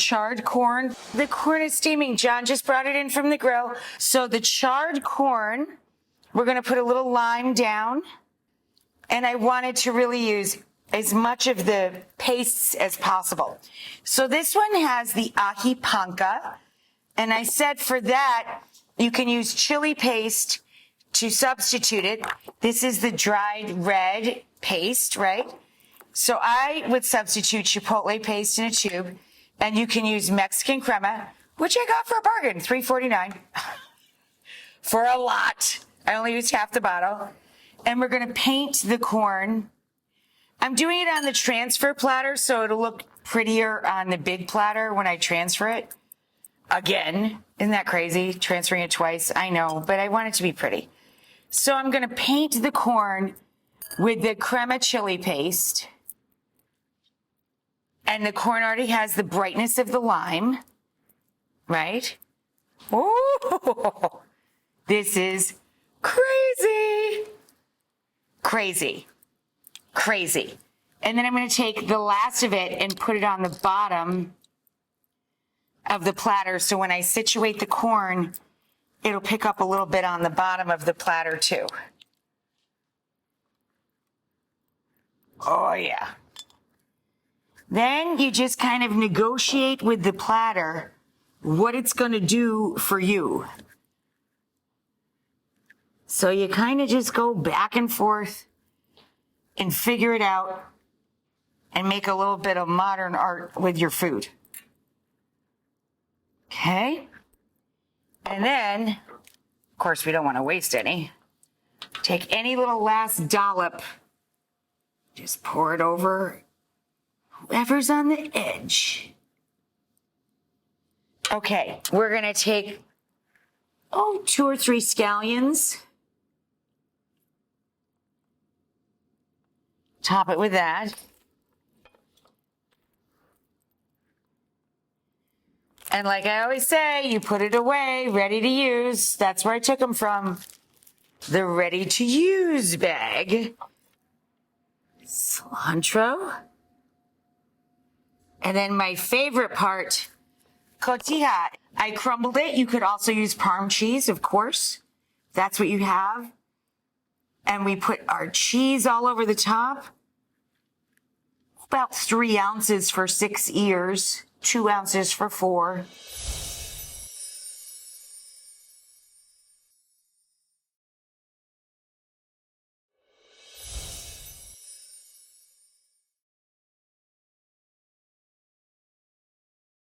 charred corn. The corn is steaming. John just brought it in from the grill. So the charred corn, we're going to put a little lime down. And I wanted to really use as much of the pastes as possible. So this one has the Aji Panca. And I said for that, you can use chili paste to substitute it. This is the dried red paste, right? So I would substitute Chipotle paste in a tube, and you can use Mexican crema, which I got for a bargain, $3.49 for a lot. I only used half the bottle. And we're going to paint the corn. I'm doing it on the transfer platter, so it'll look prettier on the big platter when I transfer it. Again, isn't that crazy? Transferring it twice, I know, but I want it to be pretty. So I'm going to paint the corn with the crema chili paste. And the corn already has the brightness of the lime, right? Oh, this is crazy. Crazy. Crazy. And then I'm going to take the last of it and put it on the bottom of the platter. So when I situate the corn, it'll pick up a little bit on the bottom of the platter too. Oh yeah. Then you just kind of negotiate with the platter what it's going to do for you. So you kind of just go back and forth and figure it out and make a little bit of modern art with your food. Okay? And then, of course, we don't want to waste any. Take any little last dollop, just pour it over whoever's on the edge. Okay, we're going to take, 2 or 3 scallions. Top it with that. And like I always say, you put it away, ready to use. That's where I took them from. The ready to use bag. Cilantro. And then my favorite part, Cotija. I crumbled it. You could also use Parm cheese, of course. That's what you have. And we put our cheese all over the top. About 3 ounces for 6 ears, 2 ounces for 4.